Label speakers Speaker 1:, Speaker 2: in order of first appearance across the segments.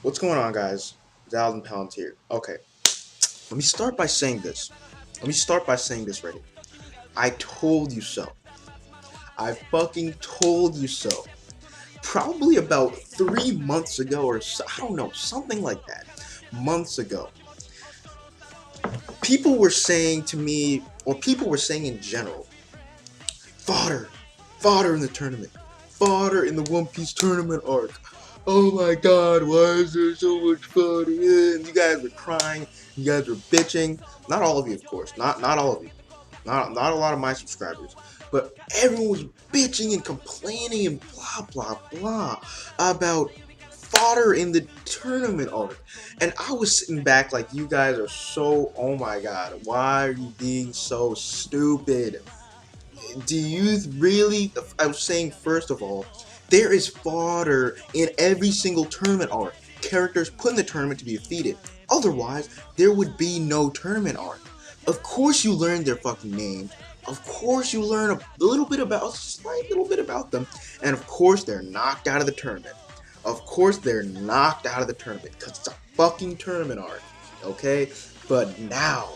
Speaker 1: What's going on, guys? Thousand Pounds here. Okay, let me start by saying this. Right. I told you so. I fucking told you so. Probably about 3 months ago, or so, I don't know, something like that. Months ago, people were saying to me, or people were saying in general, fodder, fodder in the tournament, fodder in the One Piece tournament arc. Oh my god, why is there so much fodder? And you guys were crying, you guys were bitching. Not all of you, of course. Not all of you. Not a lot of my subscribers. But everyone was bitching and complaining and blah blah blah about fodder in the tournament arc. And I was sitting back like, you guys are so, oh my god, why are you being so stupid? Do you really? I was saying, first of all, there is fodder in every single tournament arc. Characters put in the tournament to be defeated. Otherwise, there would be no tournament arc. Of course, you learn their fucking names. Of course, you learn a little bit about, just a little bit about them. And of course, they're knocked out of the tournament. Of course, they're knocked out of the tournament because it's a fucking tournament arc. Okay? But now,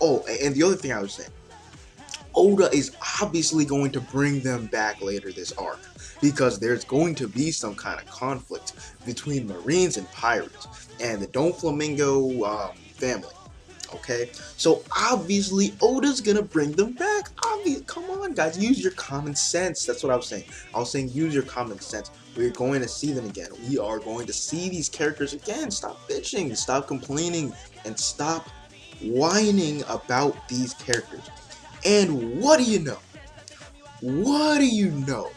Speaker 1: oh, and the other thing I was saying, Oda is obviously going to bring them back later this arc because there's going to be some kind of conflict between Marines and Pirates and the Doflamingo family. Okay, so obviously Oda's gonna bring them back. Come on, guys, use your common sense. That's what I was saying. I was saying use your common sense. We're going to see them again. We are going to see these characters again. Stop bitching, stop complaining, and stop whining about these characters. And what do you know? What do you know?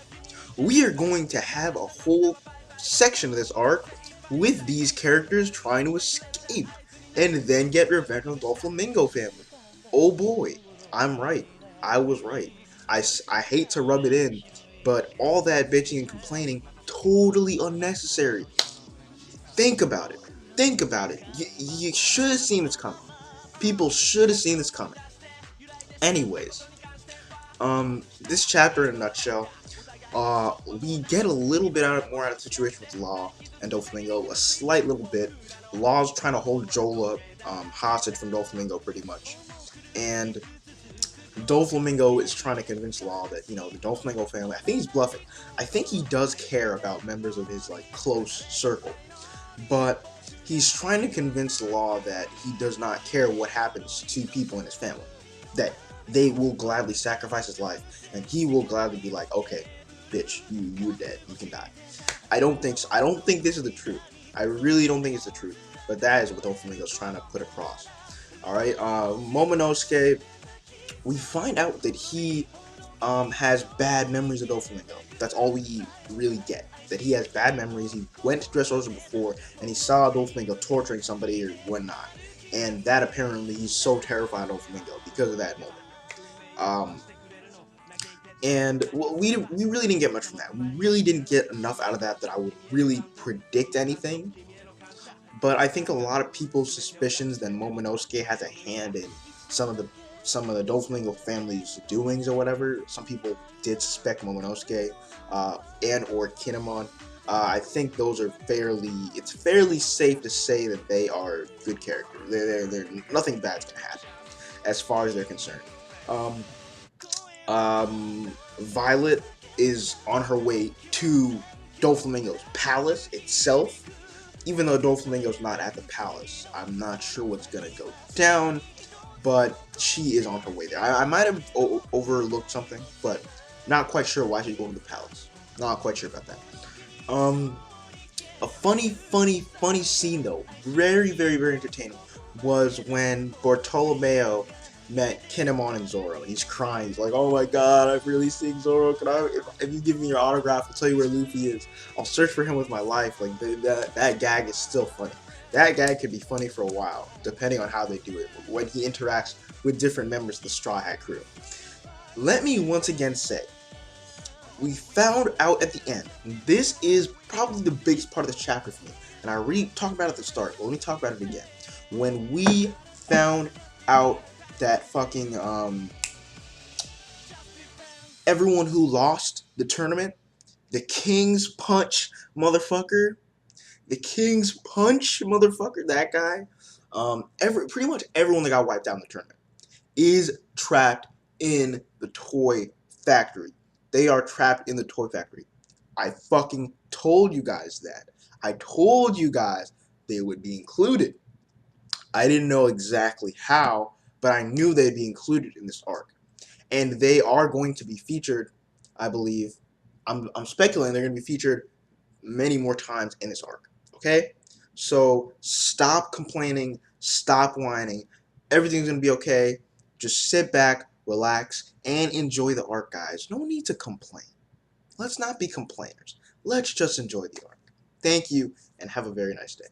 Speaker 1: We are going to have a whole section of this arc with these characters trying to escape and then get revenge on the Doflamingo family. Oh boy, I'm right. I was right. I hate to rub it in, but all that bitching and complaining, totally unnecessary. Think about it. Think about it. You should have seen this coming. People should have seen this coming. Anyways, this chapter in a nutshell, we get a little bit more out of the situation with Law and Doflamingo, a slight little bit. Law's trying to hold Jola hostage from Doflamingo pretty much, and Doflamingo is trying to convince Law that, the Doflamingo family, I think he's bluffing. I think he does care about members of his, close circle, but he's trying to convince Law that he does not care what happens to people in his family, that they will gladly sacrifice his life, and he will gladly be like, okay, bitch, you're dead, you can die. I don't think so. I don't think this is the truth. I really don't think it's the truth, but that is what Doflamingo's trying to put across. All right, Momonosuke, we find out that he has bad memories of Doflamingo. That's all we really get. That he has bad memories. He went to Dressrosa before, and he saw Doflamingo torturing somebody or whatnot. And that apparently he's so terrified of Doflamingo because of that moment. And we really didn't get much from that. We really didn't get enough out of that I would really predict anything. But I think a lot of people's suspicions that Momonosuke has a hand in some of the Doflamingo family's doings or whatever. Some people did suspect Momonosuke and or Kinemon. I think those are it's fairly safe to say that they are good characters. They're nothing bad's gonna happen as far as they're concerned. Violet is on her way to Doflamingo's palace itself. Even though Doflamingo's not at the palace, I'm not sure what's gonna go down, but she is on her way there. I might have overlooked something, but not quite sure why she's going to the palace. Not quite sure about that. A funny scene though, very, very, very entertaining, was when Bartolomeo met Kinemon and Zoro, and he's crying. He's like, "Oh my god, I've really seen Zoro. If you give me your autograph, I'll tell you where Luffy is. I'll search for him with my life." Like that gag is still funny. That gag could be funny for a while, depending on how they do it, when he interacts with different members of the Straw Hat crew. Let me once again say, we found out at the end, and this is probably the biggest part of the chapter for me, and I already talked about it at the start, but let me talk about it again. When we found out that fucking everyone who lost the tournament, the King's Punch motherfucker, The King's Punch, motherfucker, that guy. Pretty much everyone that got wiped out in the tournament is trapped in the toy factory. They are trapped in the toy factory. I fucking told you guys that. I told you guys they would be included. I didn't know exactly how, but I knew they'd be included in this arc. And they are going to be featured, I believe. I'm speculating they're going to be featured many more times in this arc. Okay? So stop complaining, stop whining. Everything's going to be okay. Just sit back, relax, and enjoy the arc, guys. No need to complain. Let's not be complainers. Let's just enjoy the arc. Thank you, and have a very nice day.